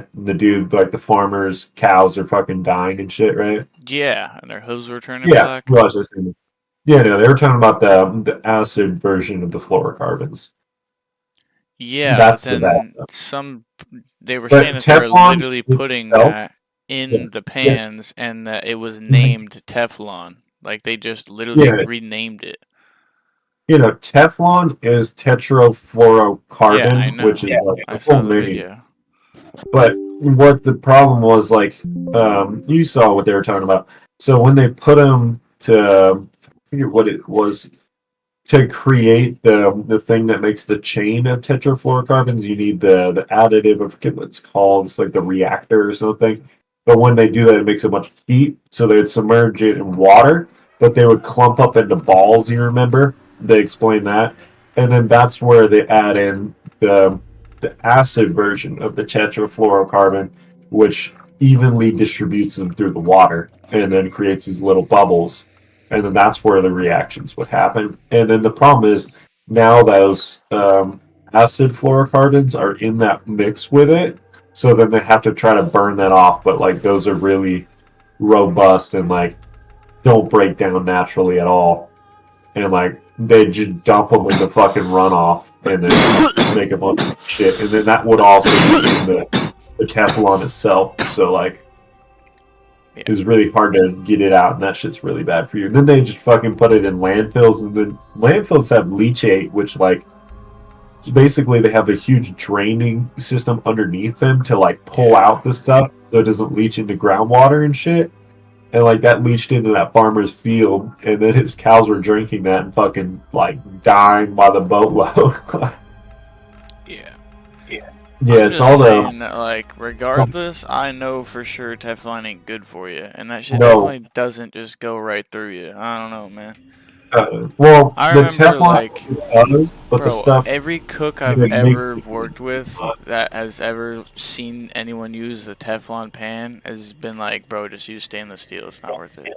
right? The dude, like the farmers' cows are fucking dying and shit, right? Yeah, and their hooves were turning Yeah, black. well, I was just thinking. Yeah, no, they were talking about the acid version of the fluorocarbons. Yeah, but That's the bad then stuff. they were saying But that they were Teflon literally putting itself, that yeah, in the yeah, pans and that it was named Teflon. Like they just literally yeah. renamed it. Teflon is Yeah, I tetrafluorocarbon, which know. is like I the full saw the name. video. But what the problem was, like, you saw what they were talking about. So when they put them to, I forget what it was, to create the thing that makes the chain of tetrafluorocarbons, you need the additive. I forget what it's called. It's like the reactor or something. But when they do that, it makes a bunch of heat. So they would submerge it in water, but they would clump up into balls. You remember? They explained that, and then that's where they add in the acid version of the tetrafluorocarbon, which evenly distributes them through the water and then creates these little bubbles, and then that's where the reactions would happen. And then the problem is now those acid fluorocarbons are in that mix with it, so then they have to try to burn that off. But like those are really robust and like don't break down naturally at all, and like they just dump them in the fucking runoff and then make a bunch of shit, and then that would also be in the Teflon itself. So like Yeah. it was really hard to get it out, and that shit's really bad for you. And then they just fucking put it in landfills, and then landfills have leachate, which like basically they have a huge draining system underneath them to like pull Yeah. out the stuff so it doesn't leach into groundwater and shit. And like that leached into that farmer's field, and then his cows were drinking that and fucking like dying by the boatload. Yeah. Yeah, I'm it's just all the saying that, like, regardless, I know for sure Teflon ain't good for you, and that shit no. definitely doesn't just go right through you. I don't know, man. Well, I the remember, Teflon like, does, but the bro, stuff every cook I've that makes ever it worked with that has ever seen anyone use a Teflon pan has been like, bro, just use stainless steel. It's not worth it.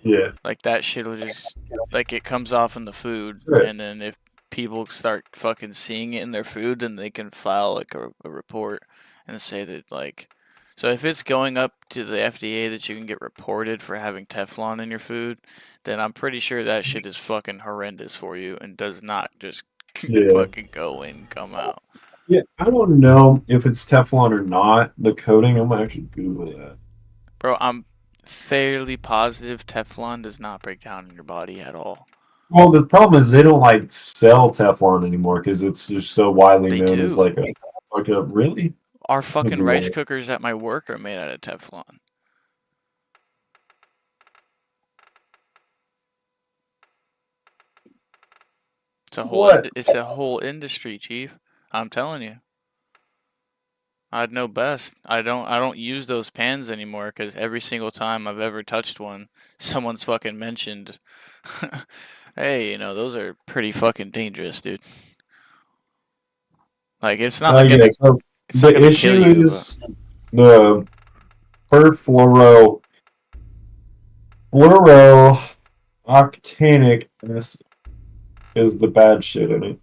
yeah. Like, that shit will just, like, it comes off in the food, Right. and then if people start fucking seeing it in their food, then they can file, like, a report and say that, like, so if it's going up to the FDA that you can get reported for having Teflon in your food, then I'm pretty sure that shit is fucking horrendous for you and does not just Yeah. fucking go in, come out. Yeah, I don't know if it's Teflon or not. The coating, I'm gonna actually Google that. Bro, I'm fairly positive Teflon does not break down in your body at all. Well, the problem is they don't like sell Teflon anymore because it's just so widely They known as do. like a really. Our Let me fucking Google rice it. cookers at my work are made out of Teflon. What? It's a whole industry, chief. I'm telling you. I'd know best. I don't use those pans anymore because every single time I've ever touched one, someone's fucking mentioned, hey, those are pretty fucking dangerous, dude. Like Yeah. So it's not the gonna kill issue you, but is the perfluoro fluorooctanic is the bad shit in it.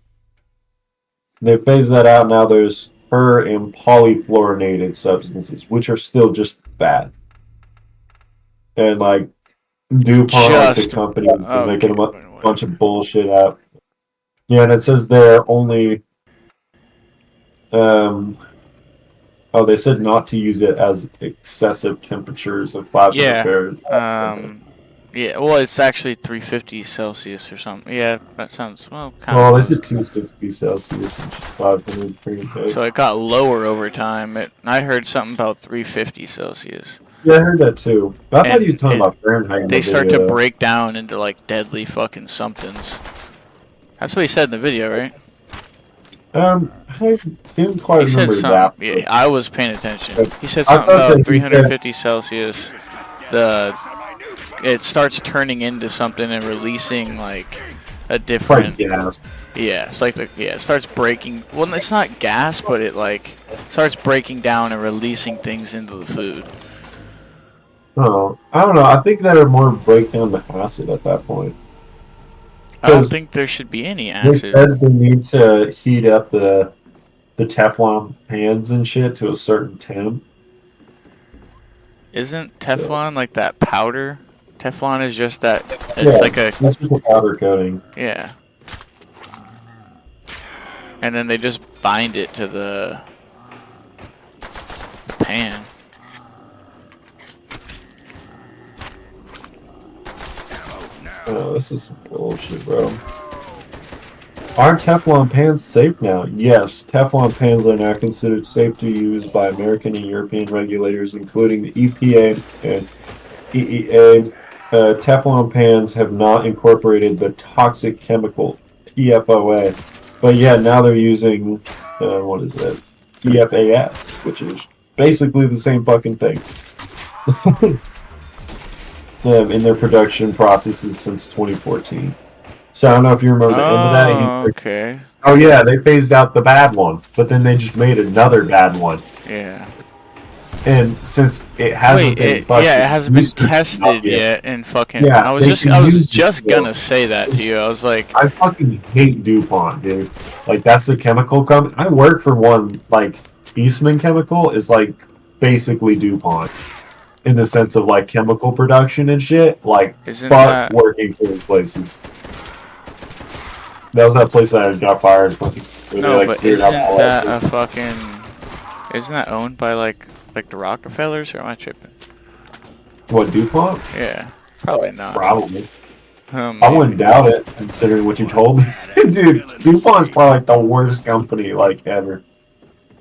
They phased that out. Now there's per and polyfluorinated substances, which are still just bad. And like DuPont, like the just company, has been making okay, a but bunch whatever. of bullshit out. Yeah, and it says they're only. Um, oh, they said not to use it as excessive temperatures of 500 Yeah. Fahrenheit. Yeah, well, it's actually 350 Celsius or something. Yeah, that sounds, well, kind of Oh, they close. said 260 Celsius, which is 500 Fahrenheit. So it got lower over time. I heard something about 350 Celsius. Yeah, I heard that too. I thought he was And talking about Fahrenheit in they the start video, to though. break down into, like, deadly fucking somethings. That's what he said in the video, right? I didn't quite He said remember something. that. Yeah, I was paying attention. He said I something thought about that he said 350 Celsius. It starts turning into something and releasing like a like different. gas. Yeah, it's like it starts breaking. Well, it's not gas, but it like starts breaking down and releasing things into the food. Oh, I don't know. I think that would more break down the acid at that point. I don't Because think there should be any they acid. said they need to heat up the the Teflon pans and shit to a certain temp. Isn't So Teflon like that powder? Teflon is just that. It's yeah, like a this is a powder coating. yeah. And then they just bind it to the pan. Oh, this is some bullshit, bro. Are Teflon pans safe now? Yes, Teflon pans are now considered safe to use by American and European regulators, including the EPA and EEA. Teflon pans have not incorporated the toxic chemical PFOA, but yeah, now they're using what is it? PFAS, which is basically the same fucking thing. In their production processes since 2014. So I don't know if you remember the end of that. Oh, okay. Oh yeah, they phased out the bad one, but then they just made another bad one. Yeah. And since it hasn't Wait, been it hasn't been tested yet. yet, and fucking. Yeah, I was they just can use it, gonna say that to you. I was like, I fucking hate DuPont, dude. Like that's the chemical company. I work for one. Like Eastman Chemical is like basically DuPont in the sense of like chemical production and shit. Like isn't fuck that working for those places. That was that place that I got fired from. Where no? they, like, But cleared isn't out all that that a fucking? Isn't that owned by like the Rockefellers, or am I tripping? what DuPont? Yeah, probably not. Probably. Maybe. wouldn't doubt it, considering what you told me. Dude, DuPont's probably like the worst company like ever.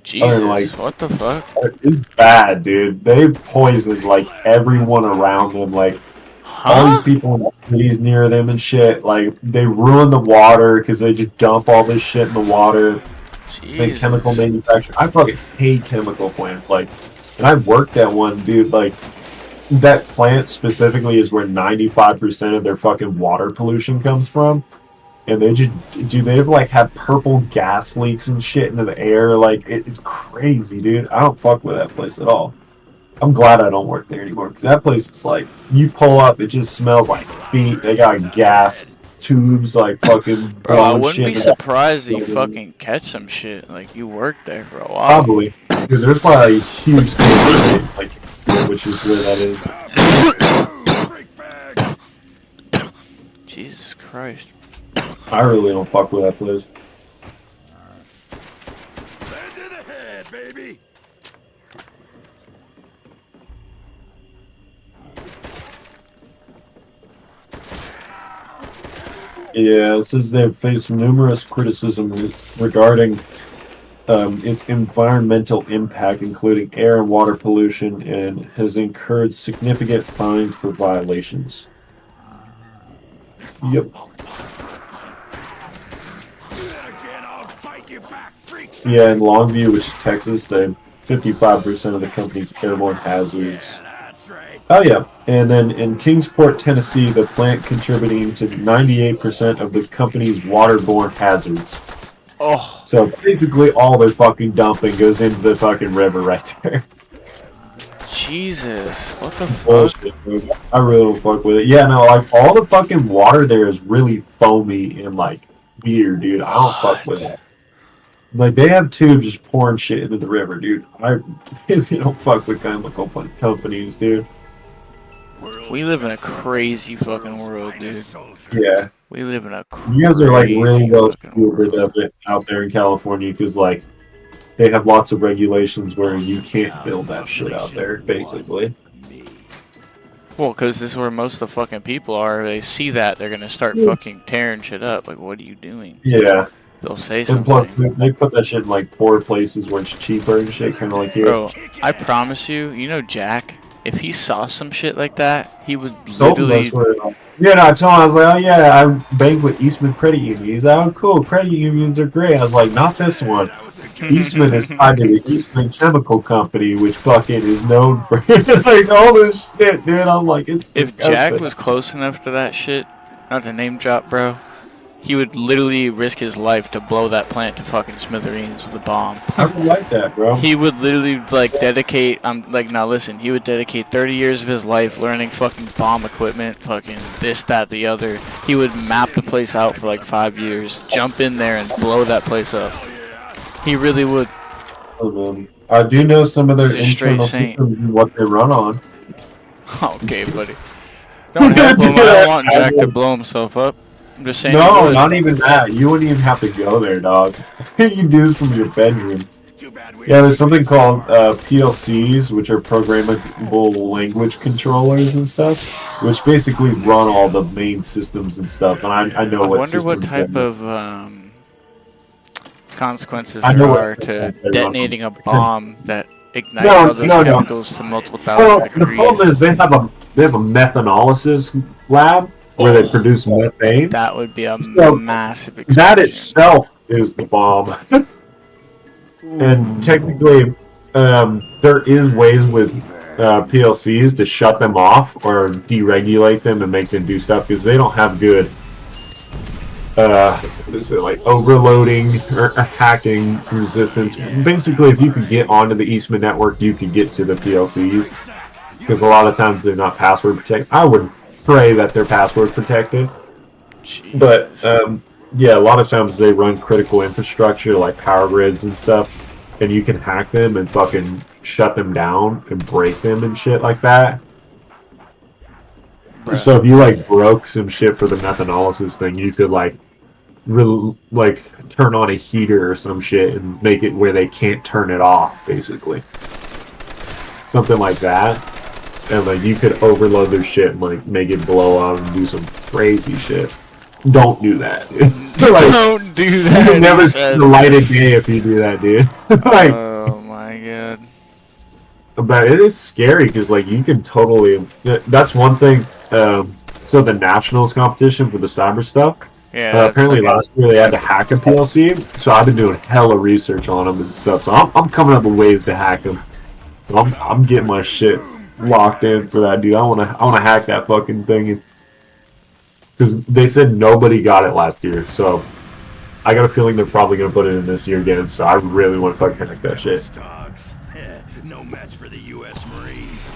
Jesus, like- what the fuck? It's bad, dude. They poisoned like everyone around them, like all these Huh? people in the cities near them and shit. Like they ruin the water because they just dump all this shit in the water. They chemical Jesus. manufacture. I fucking hate chemical plants. Like, and I worked at one, dude. Like that plant specifically is where 95% of their fucking water pollution comes from. And they just, dude, they've like had purple gas leaks and shit into the air. Like, it's crazy, dude. I don't fuck with that place at all. I'm glad I don't work there anymore because that place is like, you pull up, it just smells like feet. They got gas tubes, like fucking. Bro, I blowing wouldn't be shit surprised that you building. fucking catch some shit. Like, you worked there for a while. Probably. Dude, there's probably a huge thing, like, which is where that is. Jesus Christ. I really don't fuck with that place. Land to the head, baby. Yeah, it says they've faced numerous criticism regarding its environmental impact, including air and water pollution, and has incurred significant fines for violations. Yep. Again, I'll bite you back, freaks. Yeah, in Longview, which is Texas, they 55% of the company's airborne hazards. That's right. Oh yeah, and then in Kingsport, Tennessee, the plant contributing to 98% of the company's waterborne hazards. Oh, So basically, all their fucking dumping goes into the fucking river right there. Jesus. What the fuck? Bullshit, dude. I really don't fuck with it. Yeah, no, like all the fucking water there is really foamy and like weird, dude. I don't fuck with it. Like they have tubes just pouring shit into the river, dude. I really don't fuck with chemical companies, dude. We live in a crazy fucking world, dude. Yeah, We live in a crazy you guys are like really well fucking stewarded world. of it out there in California because like they have lots of regulations where you can't build that shit out there, basically. Well, because this is where most of the fucking people are. They see that, they're gonna start fucking tearing shit up. Like, what are you doing? Yeah, They'll say and plus something. they put that shit in like poor places where it's cheaper and shit, kind of like here. Bro, I promise you, you know Jack, if he saw some shit like that, he would Both of literally... us were, yeah, no, I told him, I was like, oh yeah, I bank with Eastman Credit Union. He's like, oh cool, credit unions are great. I was like, not this one. Eastman is tied to the Eastman Chemical Company, which fucking is known for like all this shit, dude. I'm like, it's If disgusting. Jack was close enough to that shit, not to name drop, bro, he would literally risk his life to blow that plant to fucking smithereens with a bomb. I would like that, bro. He would literally like dedicate. I'm like, now listen. He would dedicate 30 years of his life learning fucking bomb equipment, fucking this, that, the other. He would map the place out for like 5 years, jump in there and blow that place up. He really would. I do know some of their He's a straight internal saint. systems and what they run on. Okay, buddy. Don't help him. I don't want Jack to blow himself up. I'm just saying he No, would. not even that. You wouldn't even have to go there, dog. You do this from your bedroom. Too bad we Yeah, there's something called PLCs, which are programmable language controllers and stuff, which basically run all the main systems and stuff. And I know I what wonder what systems type they of consequences I there know what are to systems they run detonating a on. bomb that ignites No, all those no, no. chemicals to multiple Well, thousand the problem degrees. is they have a methanolysis lab where they produce methane. That would be a So massive explosion. that itself is the bomb. And technically, there is ways with PLCs to shut them off or deregulate them and make them do stuff because they don't have good, what is it, like overloading or hacking resistance. Basically, if you could get onto the Eastman network, you could get to the PLCs because a lot of times they're not password protected. I would pray that they're password protected, but yeah, a lot of times they run critical infrastructure like power grids and stuff, and you can hack them and fucking shut them down and break them and shit like that. Bruh. So if you like broke some shit for the methanolysis thing, you could like turn on a heater or some shit and make it where they can't turn it off, basically. Something like that. And like you could overload their shit and like make it blow out and do some crazy shit. Don't do that, dude. Like, Don't do you that. can never he see says. the light of day if you do that, dude. Like, Oh my god. but it is scary because like you can totally. That's one thing. So the nationals competition for the cyber stuff. Yeah. Apparently last year they had to hack a PLC, so I've been doing hella research on them and stuff. So I'm coming up with ways to hack them. So I'm getting my shit locked in for that, dude. I wanna hack that fucking thing, because they said nobody got it last year. So I got a feeling they're probably gonna put it in this year again. So I really want to fucking hack that shit. Dogs. No match for the U.S. Marines.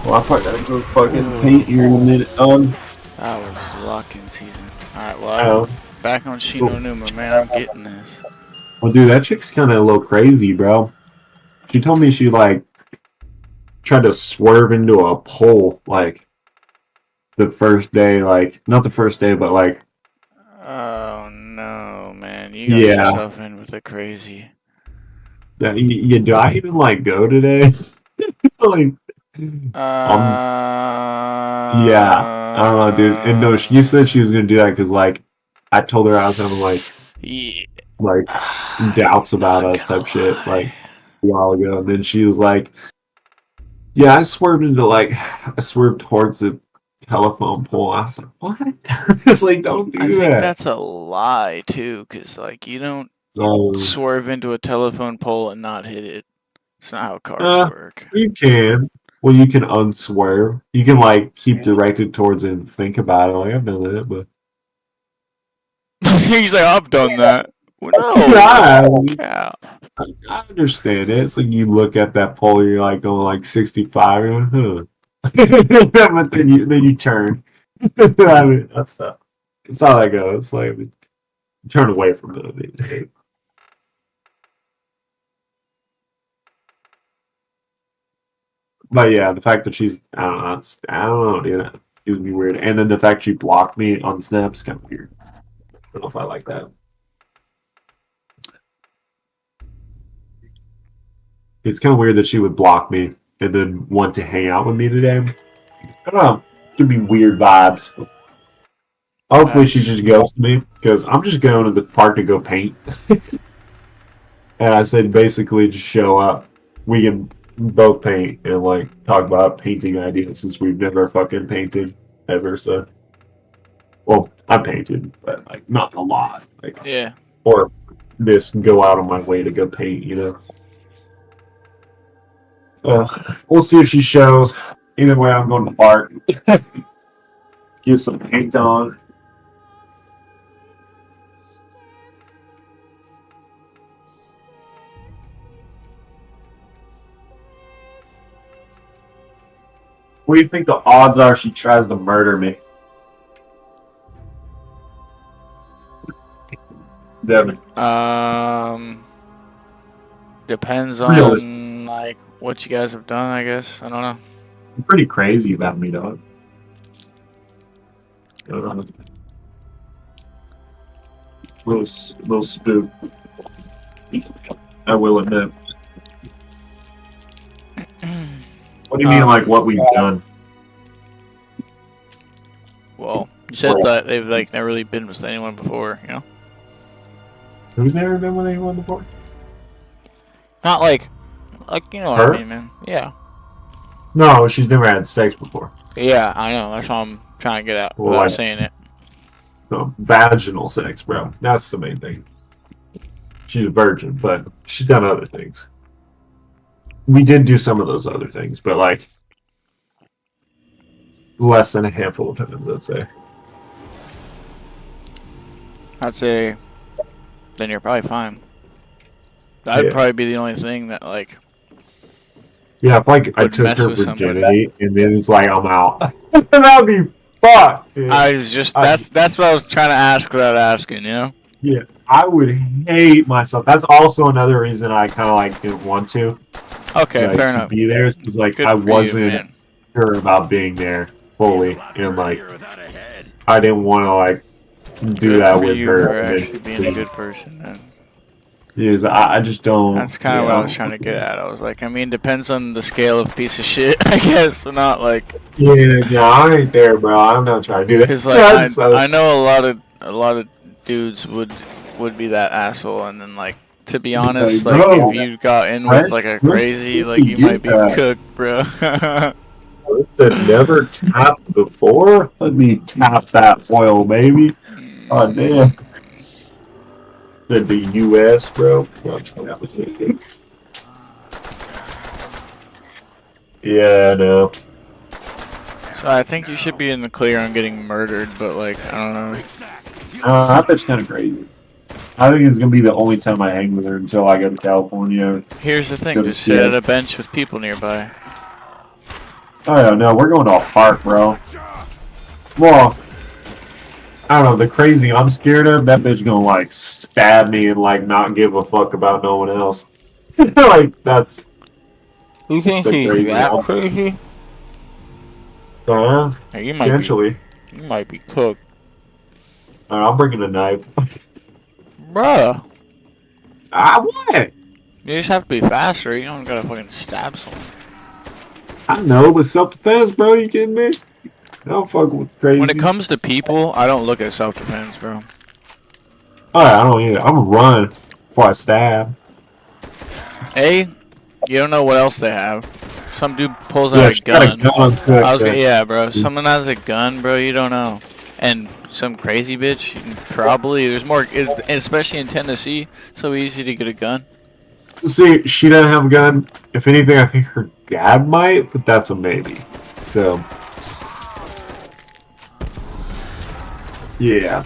Well, I probably gotta go fucking paint here in a minute. That was locking season. Alright, well, Oh. I'm back on Shino Numa, man. I'm getting this. Well, dude, that chick's kind of a little crazy, bro. She told me she like tried to swerve into a pole like the first day, like not the first day, but like Oh no, man. You got Yeah. yourself in with the crazy. yeah. Do I even like go today? Like, yeah, I don't know, dude. And no, she said she was gonna do that because like I told her I was having Yeah. like doubts about Not us gonna type shit lie. like a while ago, and then she was like, "Yeah, I swerved towards the telephone pole." I was like, "What?" It's like, don't I do think that. that's a lie too, cause like you don't No, swerve into a telephone pole and not hit it. It's not how cars work. you can. Well, you can unswerve. You can like keep directed towards it and think about it. Like I've done that, but He's like, I've done that. Well, Yeah, no, cow. I understand it. It's like you look at that pole, you're like going like 65, you're like, huh. But then you turn. I mean, that's how that goes. Like you turn away from it. But yeah, the fact that I don't know, dude. It would be weird. And then the fact she blocked me on Snap is kind of weird. I don't know if I like that. It's kind of weird that she would block me and then want to hang out with me today. I don't know. Could be weird vibes. Hopefully she just goes to me because I'm just going to the park to go paint. And I said basically just show up. We can both paint and like talk about painting ideas since we've never fucking painted ever. So, well, I painted, but like not a lot. Like, Yeah. or this go out on my way to go paint, you know. We'll see if she shows. Either way, I'm going to the park. Get some paint on. What do you think the odds are she tries to murder me? Devin. Depends Realistic. on like what you guys have done, I guess. I don't know. You're pretty crazy about me, dog. Little spook. I will admit. What do you mean, like what we've done? Well, you said that they've like never really been with anyone before, you know? Who's never been with anyone before? Not like you know what Her? I mean, man. Yeah. No, she's never had sex before. Yeah, I know. That's what I'm trying to get at Well, without like- saying it. No, vaginal sex, bro. That's the main thing. She's a virgin, but she's done other things. We did do some of those other things, but like less than a handful of times, I'd say. I'd say then you're probably fine. That'd Yeah. probably be the only thing that like Yeah, if like I Would took mess her with somebody. virginity and then it's like I'm out, that'd be fucked. Dude. I was just that's what I was trying to ask without asking, you know? Yeah, I would hate myself. That's also another reason I kind of like didn't want to. Okay, like, fair to enough. be there is like Good I for you, wasn't man. sure about being there fully, and like Without a head. I didn't want to like do Good that for with you her. for and then- actually being a good person, man. Is I just don't. That's kind of what I was trying to get at. I was like, I mean, depends on the scale of piece of shit, I guess. Not like, Yeah, I ain't there, bro. I'm not trying to do that. because like I know a lot of dudes would be that asshole, and then like to be honest, Like, like bro, if you got in with like a crazy, like you might be cooked, bro. I said never tapped before. Let me tap that foil, baby. Oh damn. Said the U.S., bro. Yeah, no. So I think you should be in the clear on getting murdered, but like I don't know. I bet it's kind of crazy. I think it's gonna be the only time I hang with her until I go to California. Here's the thing: Go to just sit at see a bench with people nearby. Oh yeah, no, we're going to a park, bro. Well, I don't know. The crazy I'm scared of, that bitch gonna like stab me and like not give a fuck about no one else. Like that's You think the he's crazy that one. crazy? Hey, you might potentially. be, you might be cooked, I'm bringing a knife. bruh. What? You just have to be faster. You don't gotta fucking stab someone. I know, but self-defense, bro. You kidding me? Don't fuck with crazy. When it comes to people, I don't look at self-defense, bro. Oh, yeah, I don't either. I'm gonna run before I stab. A, you don't know what else they have. Some dude pulls Yeah, out she a got gun. a gun. Yeah, bro. Someone has a gun, bro. You don't know. And some crazy bitch, probably. There's more, especially in Tennessee. So easy to get a gun. See, she doesn't have a gun. If anything, I think her dad might, but that's a maybe. So, yeah.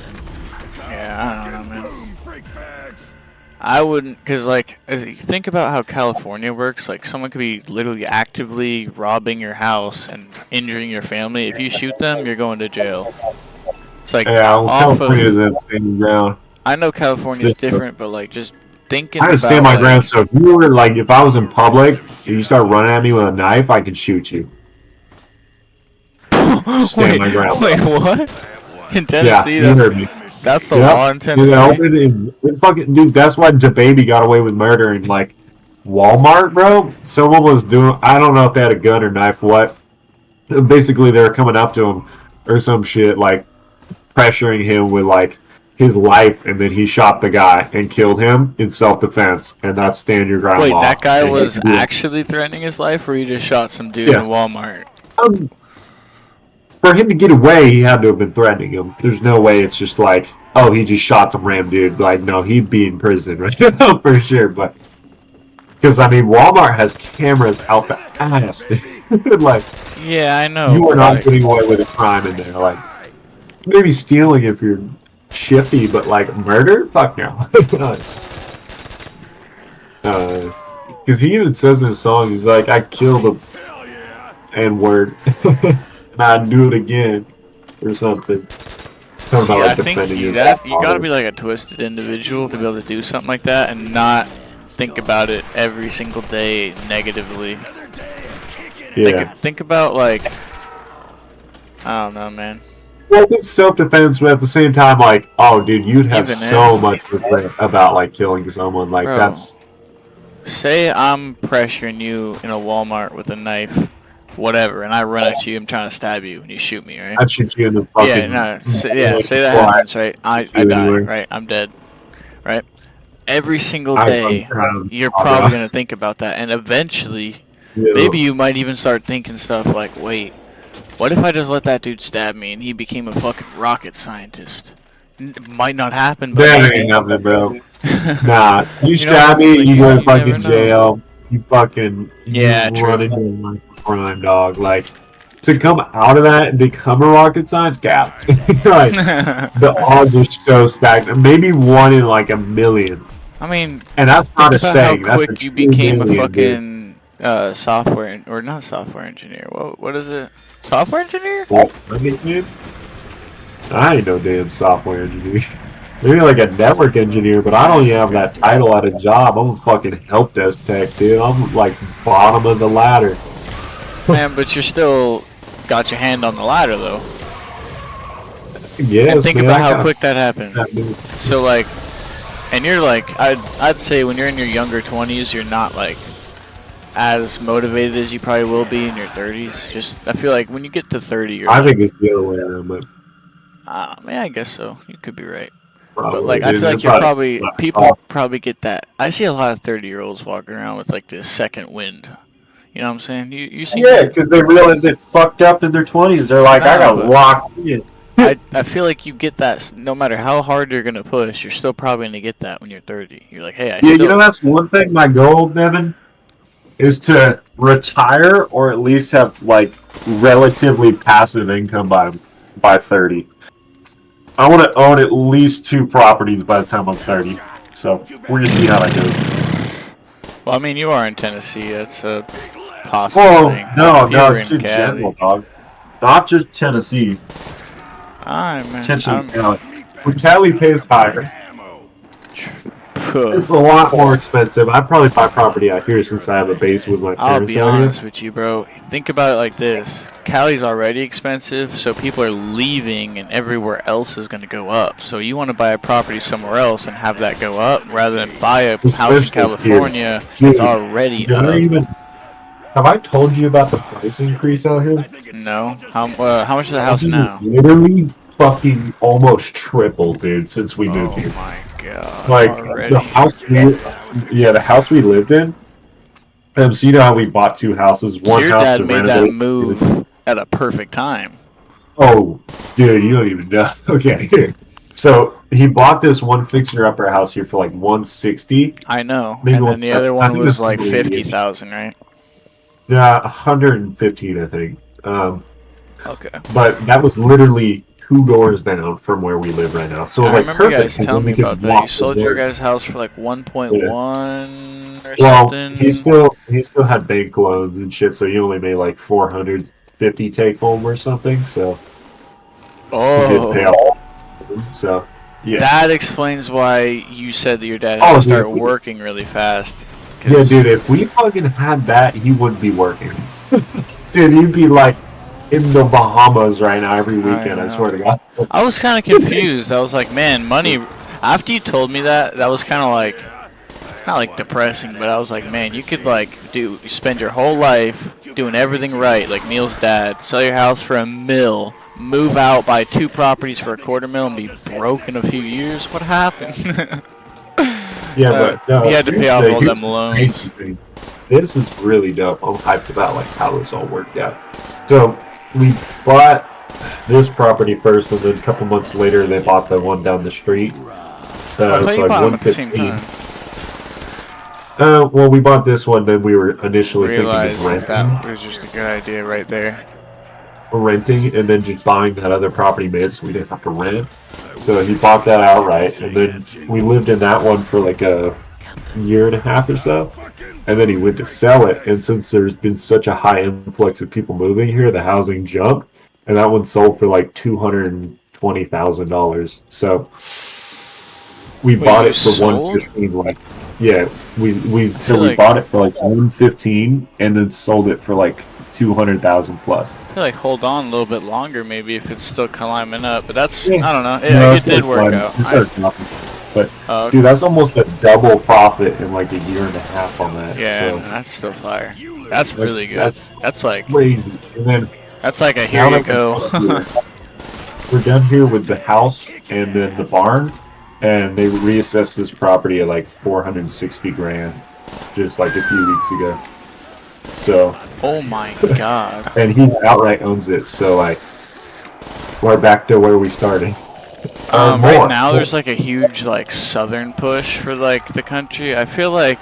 Yeah, I don't know, man. Boom, freak bags. I wouldn't, because, like, if you think about how California works, like, someone could be literally actively robbing your house and injuring your family. If you shoot them, you're going to jail. It's like, Yeah, well, off California of, doesn't stand ground. I know California's different, but, like, just thinking I about, understand my like, ground, so if you were, like, if I was in public and you start running at me with a knife, I could shoot you. Stand my ground. Wait, what? In Yeah, Tennessee, you heard me. that's the Yep. law in Dude, Tennessee. fucking, dude, that's why DaBaby got away with murder in, like, Walmart, bro. Someone was doing, I don't know if they had a gun or knife, what. Basically, they were coming up to him or some shit, like, pressuring him with, like, his life, and then he shot the guy and killed him in self-defense, and that's stand your ground Wait, law. that guy And was he did. actually threatening his life, or he just shot some dude Yes. in Walmart? For him to get away, he had to have been threatening him. There's no way it's just like, oh, he just shot some random dude. Like, no, he'd be in prison right now for sure. But because I mean, Walmart has cameras out the ass, dude. Like, Yeah, I know. you are but, not like, getting away with a crime in there. Like, maybe stealing if you're shifty, but like murder, fuck no. Because he even says in his song, he's like, I killed a. Hell yeah. N-word, and I'd do it again or something. Talking See, about, like, I think defending you your gotta be like a twisted individual to be able to do something like that and not think about it every single day negatively. Yeah. Think about, like, I don't know, man. Well, it's self-defense, but at the same time, like, oh, dude, you'd have Even so if- much regret about, like, killing someone. Like, Bro. that's... Say I'm pressuring you in a Walmart with a knife, whatever, and I run at you, I'm trying to stab you, and you shoot me, right? I'd shoot you in the fucking... Yeah, no, say that happens, right? I you die, anyway. right? I'm dead, right? Every single I day, was you're proud. probably gonna think about that, and eventually, maybe you might even start thinking stuff like, wait, what if I just let that dude stab me and he became a fucking rocket scientist? It might not happen, but That maybe. ain't nothing, bro. Nah, you You stab know, me, like, you go to you never fucking know. jail. You fucking... Yeah, you true. run into a life of crime, dog. Like, to come out of that and become a rocket science guy, like, the odds are so stacked. Maybe 1 in, like, a million. I mean, And that's not think a about saying. how That's quick a you 2 became a million, dude. fucking software or not software engineer. What is it? Software engineer? What, dude? I ain't no damn software engineer. Maybe like a network engineer, but I don't even have that title at a job. I'm a fucking help desk tech, dude. I'm like bottom of the ladder. Man, but you're still got your hand on the ladder though. Yes, And think man, about I how kinda- quick that happened. So like, and you're like, I'd say when you're in your younger 20s, you're not like as motivated as you probably will be in your 30s. Just I feel like when you get to 30, you're I like, think it's the other way around, but man, I guess so. You could be right. probably. But like, I dude, feel like it's you're like- probably people probably get that. I see a lot of 30-year-olds walking around with like this second wind. You know what I'm saying? You see Yeah, that? because they realize they fucked up in their 20s. They're like, I Nah, got but- locked in. I feel like you get that no matter how hard you're gonna push, you're still probably gonna get that when you're 30. You're like, hey, I Yeah, still. you know, that's one thing. My goal, Devin, is to retire or at least have like relatively passive income by 30. I want to own at least 2 properties by the time I'm 30. So we're gonna see how that goes. Well, I mean, you are in Tennessee. That's a possible Oh thing. no, If you no, were it's in in Cali. general, dog. Not just Tennessee. Alright, man. Potentially Cali. When Cali pays higher, Phew. it's a lot more expensive. I'd probably buy property out here since I have a base with my I'll parents be out here. honest with you, bro. Think about it like this. Cali's already expensive, so people are leaving and everywhere else is going to go up. So you want to buy a property somewhere else and have that go up rather than buy a house in Especially California here. that's Dude, already Did I up. even, have I told you about the price increase out here? No? How much is the house It's now? literally fucking almost tripled, dude, since we moved Oh here. my god. Like Already? the house we lived in. So you know how we bought 2 houses, So one your house dad to made that renovate. move at a perfect time. Oh, dude, you don't even know. Okay, so he bought this one fixer-upper house here for like 160. I know. Maybe And then the other I one think was this like is 50,000, right? Yeah, 115, I think. Okay. But that was literally 2 doors down from where we live right now. So it I was like remember you perfect. guys 'cause telling then me we could about that. walk You the sold your door. guys' house for like 1.1 or Well, something. he still had bank loans and shit, so he only made like 450 take home or something. So he did pay Oh, off. So yeah, that explains why you said that your dad Oh, had to dude, start if we- working really fast. yeah, dude. If we fucking had that, he wouldn't be working. Dude, he'd be like in the Bahamas right now every weekend. I know. swear to God. I was kind of confused. I was like, man, money. After you told me that, that was kind of like, not like depressing, but I was like, man, you could like spend your whole life doing everything right, like Neil's dad, sell your house for $1 million, move out, buy 2 properties for $250,000, and be broke in a few years. What happened? Yeah, but no, he had to pay off all here's them the loans. crazy thing. This is really dope. I'm hyped about like how this all worked out. So we bought this property first, and then a couple months later they bought the one down the street. I For thought you like bought them at the same 115. time. Well, we bought this one, then we were initially Realized thinking of that was just a good idea right there. renting, and then just buying that other property made so we didn't have to rent. So he bought that outright, and then we lived in that one for like a year and a half or so, and then he went to sell it. And since there's been such a high influx of people moving here, the housing jumped, and that one sold for like $220,000. So we Wait, bought you it for sold? 115. Like, yeah, we feel we like- bought it for like 115, and then sold it for like 200,000 plus. I feel like hold on a little bit longer, maybe if it's still climbing up. But that's Yeah. I don't know. No, It it's did like work fun. out. It started dropping. But Okay. dude, that's almost a double profit in like a year and a half on that. Yeah, So that's still fire. That's really good. that's That's like crazy. And then that's like a here now you that go. we're done here with the house and then the barn, and they reassessed this property at like 460 grand just like a few weeks ago. So, Oh my god. and he outright owns it. So like, we're back to where we started. Right More. now, there's like a huge like southern push for like the country. I feel like,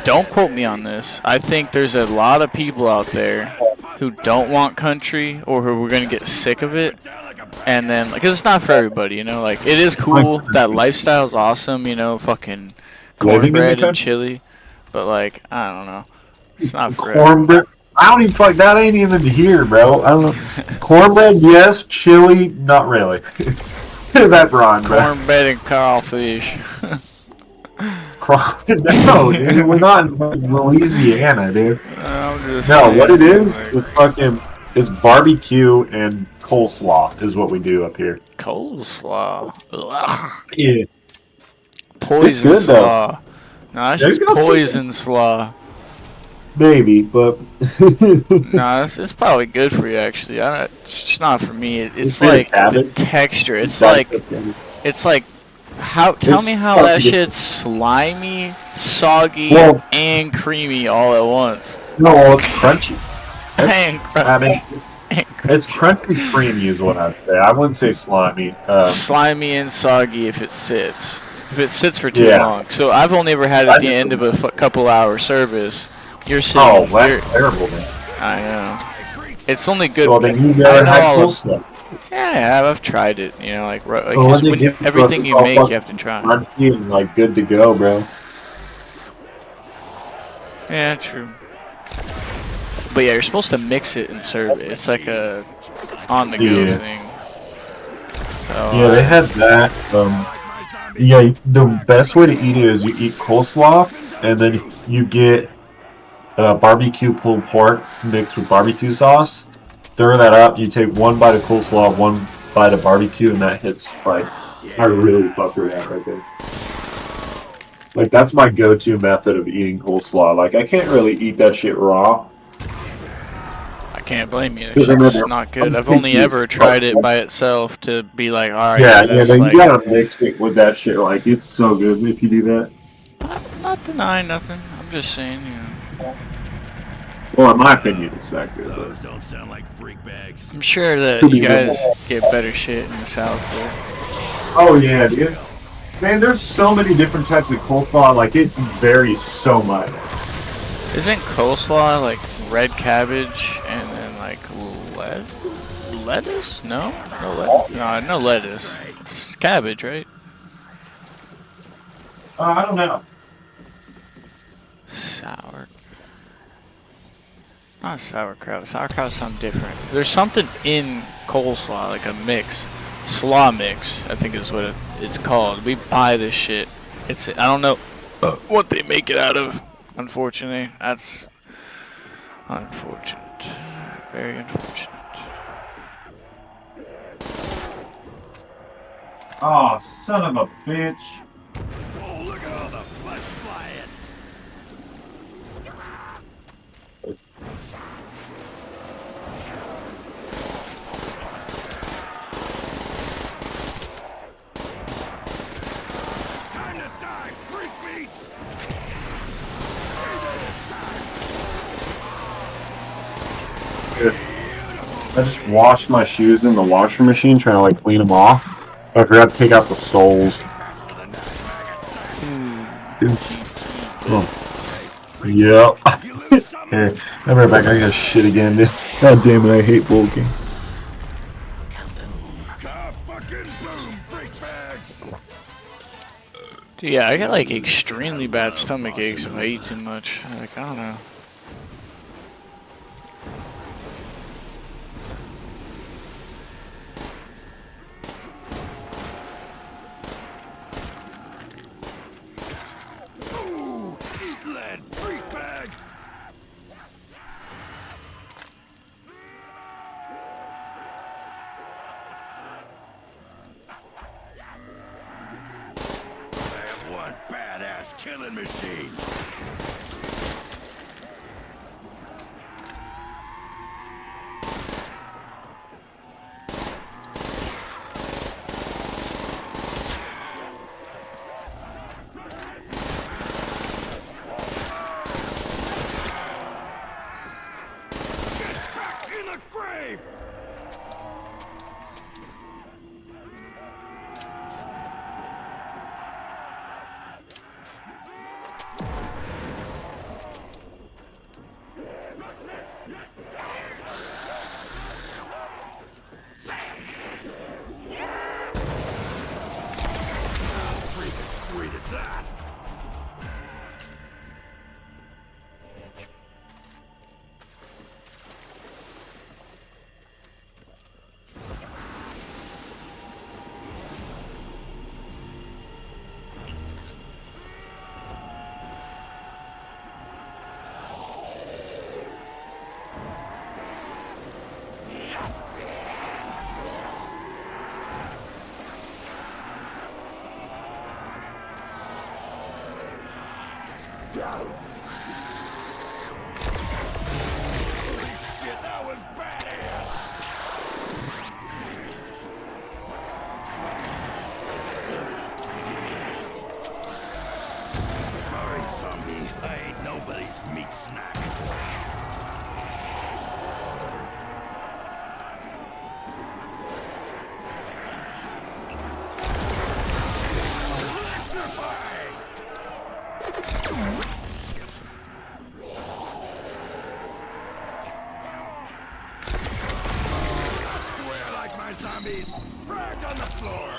don't quote me on this. I think there's a lot of people out there who don't want country or who are gonna get sick of it, and then like, 'cause it's not for everybody, you know. Like, it is cool. That lifestyle's awesome, you know. Fucking Living in the cornbread and country? chili, but like, I don't know. It's not for Cornbread. I don't even fuck that. Ain't even here, bro. I don't know. Cornbread, yes. Chili, not really. That Ron, bro. cornbread and crawfish. No, dude, we're not in fucking Louisiana, dude. I'm just No, saying, what it is like, fucking it's barbecue and coleslaw is what we do up here. coleslaw. Ugh. Yeah, Poison good, though. slaw. No, that's There's just no poison slaw. maybe, but No, it's probably good for you actually. It's just not for me. It's It's very like the habit. texture. It's like how? Tell It's me how that fucking- shit's slimy, soggy, Well- and creamy all at once. no, well, it's crunchy. And I mean, and it's crunchy creamy is what I'd say. I wouldn't say slimy. slimy and soggy if it sits. If it sits for too Yeah. long. So I've only ever had it I at the just- end of a couple hour service. You're sitting. Oh, you're- that's terrible, man. I know. It's only good. Well, then you I never know had all of- coleslaw. Yeah, I've tried it. You know, like, Well, when they give it to us, everything it's you all make, you fucking have to try. Crunchy and like good to go, bro. Yeah, true. But yeah, you're supposed to mix it and serve it. It's like a on-the-go Yeah. thing. So, Yeah, they had that. Yeah, the best way to eat it is you eat coleslaw, and then you get barbecue pulled pork mixed with barbecue sauce. Stir that up. You take one bite of coleslaw, one bite of barbecue, and that hits like I really fuck with that right there. Like that's my go-to method of eating coleslaw. Like I can't really eat that shit raw. I can't blame you. Because I'm It's never- not good. I'm I've only picky as ever fuck. tried it by itself to be like, all right, Yeah, is yeah, this, but like, you gotta mix it with that shit. Like it's so good if you do that. not denying nothing. I'm just saying, you know. Well, in my opinion, it's that good. But Those don't sound like freak bags. I'm sure that Could you be guys get better shit in the South. There. oh yeah, dude. Man, there's so many different types of coleslaw. Like it varies so much. Isn't coleslaw like red cabbage and then like lettuce? No, no lettuce. No lettuce. It's cabbage, right? I don't know. Sour. Not sauerkraut. Sauerkraut sounds different. There's something in coleslaw, like a mix, slaw mix. I think is what it's called. We buy this shit. I don't know what they make it out of. Unfortunately, that's unfortunate. Very unfortunate. Oh, son of a bitch. Oh, look at all the flesh flying. Time to die, freak meats! I just washed my shoes in the washer machine, trying to like clean them off. I forgot to take out the soles. Oh. Yep. You lose some Here, I'm right back. I got shit again, dude. God damn it, I hate bulking. fucking boom, freak bags! Dude, yeah, I get like extremely bad stomach aches if I eat too much. Like, I don't know. Ooh, eat lead, freak bag. I have one badass killing machine. Get back in the grave! Freaking sweet as that! Holy shit, that was badass! Sorry, zombie. I ain't nobody's meat snack. Electrifying! That's the way I like my zombies. Fragged on the floor.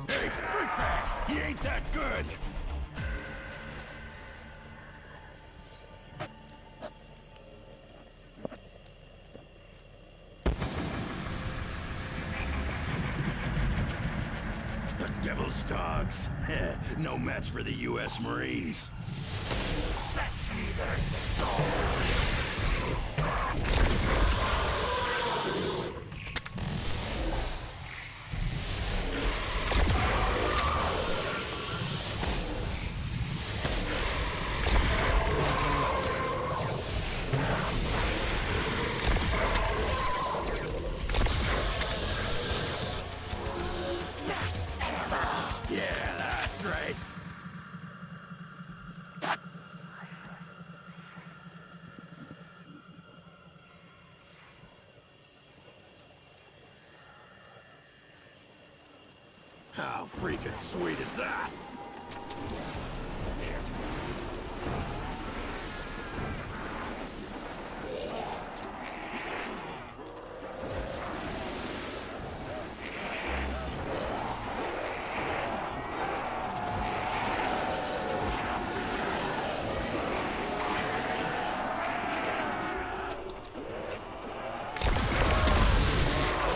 Hey, freak bag! He ain't that good! The devil's dogs. No match for the U.S. Marines. Yeah, that's right. How freaking sweet is that?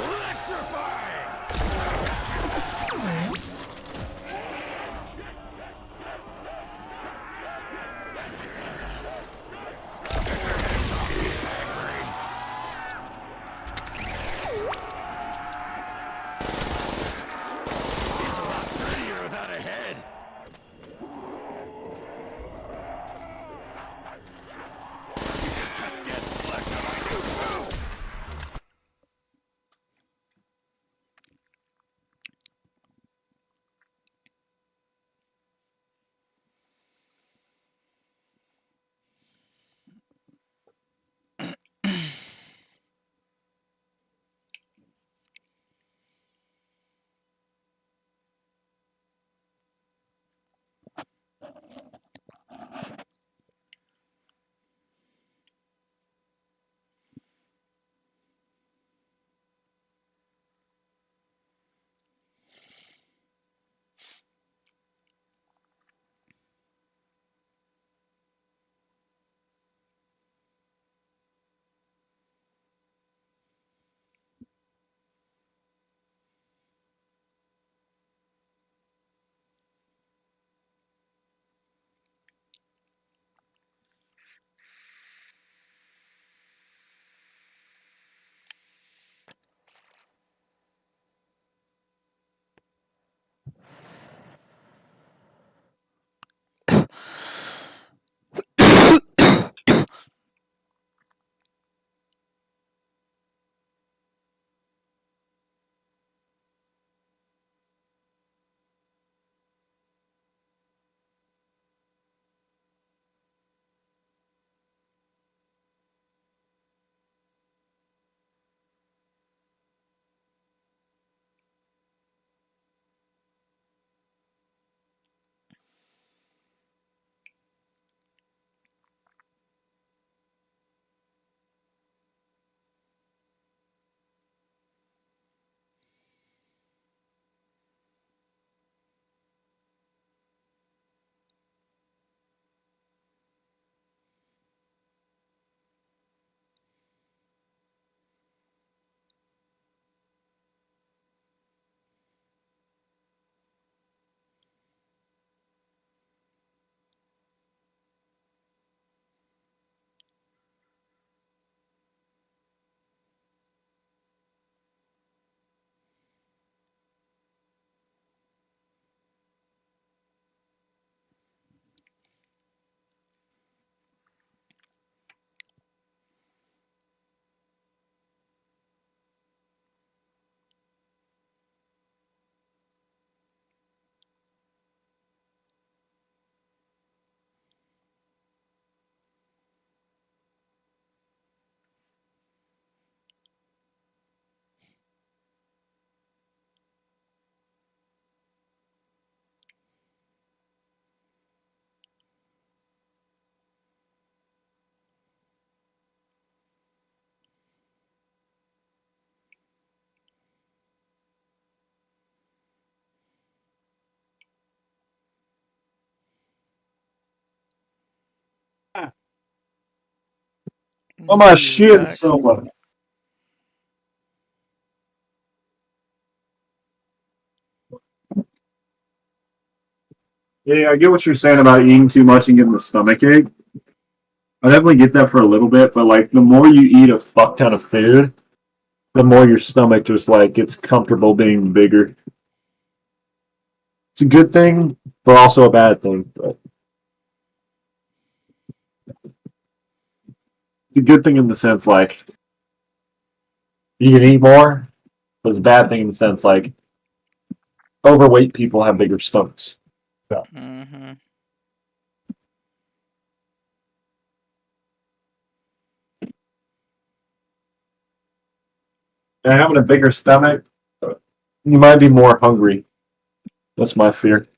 Electrifying! Why am I He's shitting back. so much? Yeah, I get what you're saying about eating too much and getting the stomach ache. I definitely get that for a little bit, but like the more you eat a fuck ton of food, the more your stomach just like gets comfortable being bigger. It's a good thing, but also a bad thing. But it's a good thing in the sense like you can eat more, but it's a bad thing in the sense like overweight people have bigger stomachs. Mm-hmm. And having a bigger stomach, you might be more hungry. That's my fear.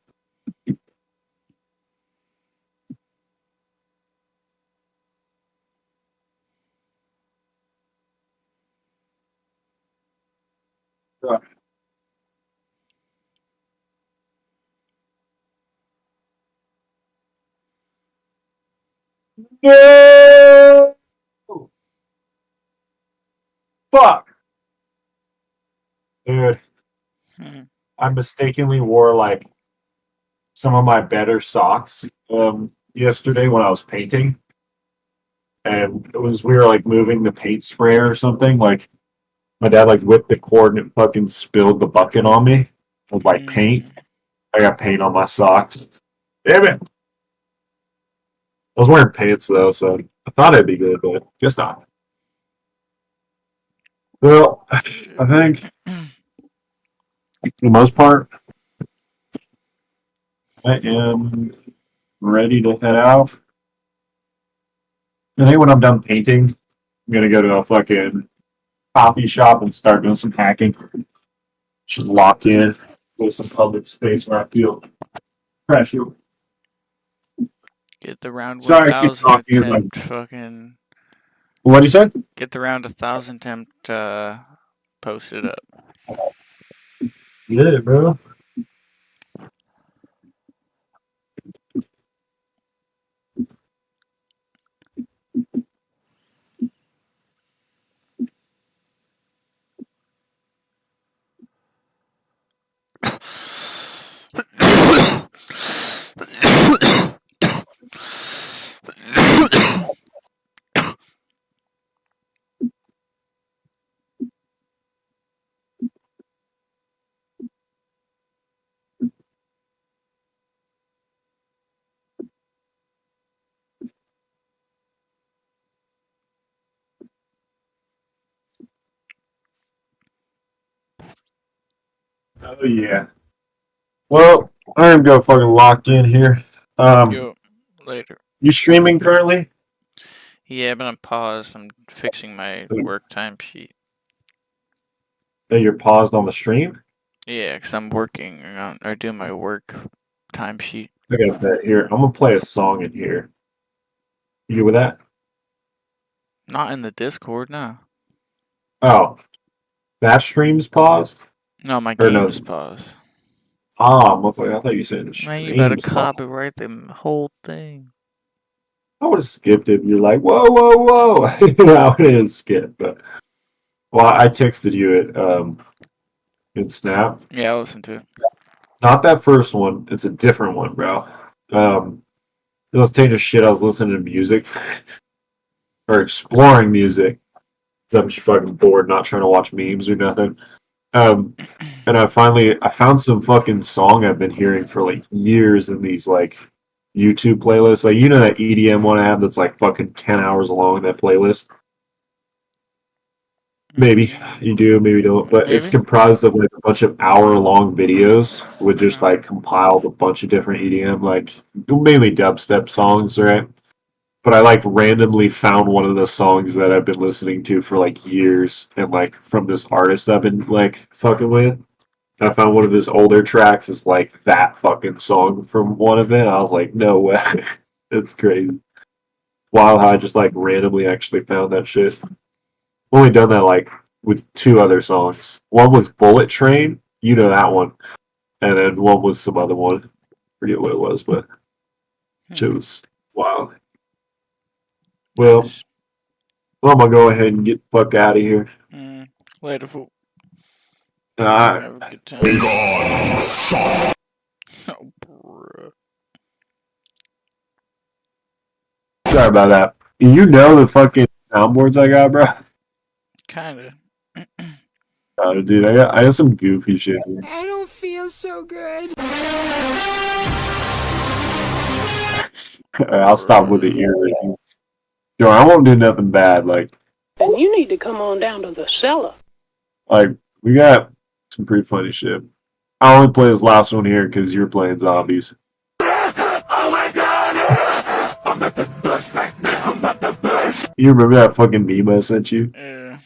No! Fuck! Dude, Hmm. I mistakenly wore like some of my better socks yesterday when I was painting. And it was we were like moving the paint sprayer or something. Like my dad like whipped the cord and it fucking spilled the bucket on me with like paint. I got paint on my socks. Damn it. I was wearing pants though, so I thought it'd be good, but just not. Well, I think for the most part, I am ready to head out. I think when I'm done painting, I'm gonna go to a fucking coffee shop and start doing some hacking. Should lock in with some public space where I feel pressure. Get the round Sorry, I keep 1,000 talking as like. attempt fucking. What'd you say? Get the round 1,000 attempt posted up. Yeah, bro. Oh yeah. Well, I am go fucking locked in here. Yo, later. You streaming currently? Yeah, but I'm paused. I'm fixing my work timesheet. You're paused on the stream. Yeah, because I'm working on or doing my work timesheet. I got that here. I'm gonna play a song in here. You good with that? Not in the Discord, no. Oh, that stream's paused. No, my Or game no? is paused. Ah, motherfucker, I thought you said the Man, you better stream's paused. copyright the whole thing. I would have skipped it. You're like, whoa, whoa, whoa. I would have skipped, but well, I texted you it in Snap. Yeah, I'll listen to it. Not that first one. It's a different one, bro. I was taking a shit. I was listening to music or exploring music. 'Cause I'm just fucking bored, not trying to watch memes or nothing. Um, and I found some fucking song I've been hearing for like years in these like YouTube playlists. Like you know that EDM one I have that's like fucking 10 hours long. That playlist. Maybe you do, maybe you don't. But it's Maybe. comprised of like a bunch of hour-long videos with just Uh-huh. like compiled a bunch of different EDM, like mainly dubstep songs, right? But I like randomly found one of the songs that I've been listening to for like years, and like from this artist I've been like fucking with. I found one of his older tracks is like that fucking song from one of it. I was like, no way, it's crazy. Wild how I just like randomly actually found that shit. Only done that like with two other songs. One was Bullet Train, you know that one, and then one was some other one. Forget what it was, but Hmm. shit was wild. Well, Nice. Well, I'm gonna go ahead and get the fuck out of here. Later, fool. Alright. Have a good time. Oh, bruh. Sorry about that. You know the fucking soundboards I got, bro? Kinda. Dude, I got some goofy shit here. I don't feel so good. Alright, I'll stop with the ear rating. Yo, I won't do nothing bad. Like, Then you need to come on down to the cellar. we got some pretty funny shit. I only play this last one here because you're playing zombies. You remember that fucking meme I sent you? Yeah.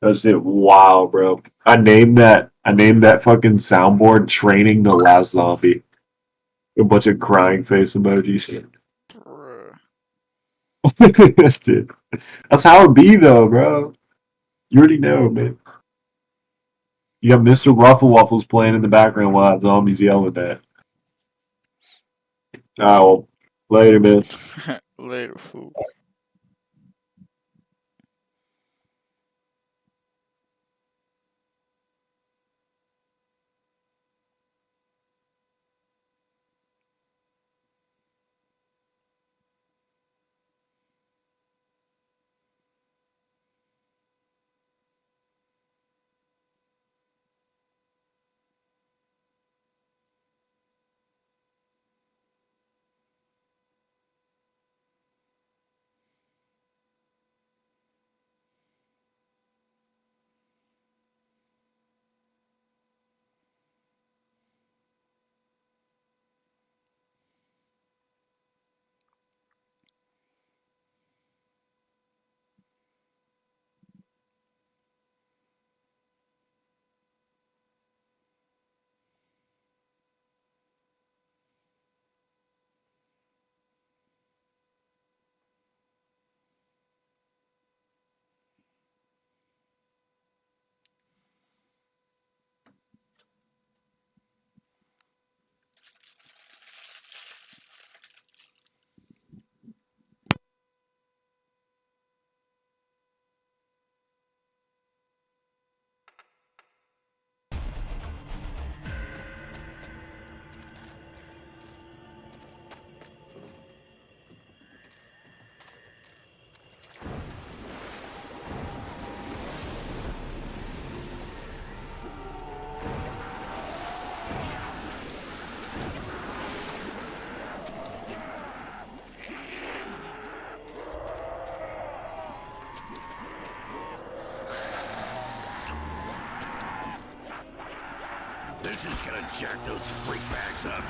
That shit, wow, bro. I named that fucking soundboard "Training the Last Zombie." A bunch of crying face emojis. Bruh. Dude, that's how it be, though, bro. You already know, man. You got Mr. Ruffle Waffles playing in the background while that zombie's yelling at. Oh, later, man. Later, fool. This is gonna jack those freak bags up.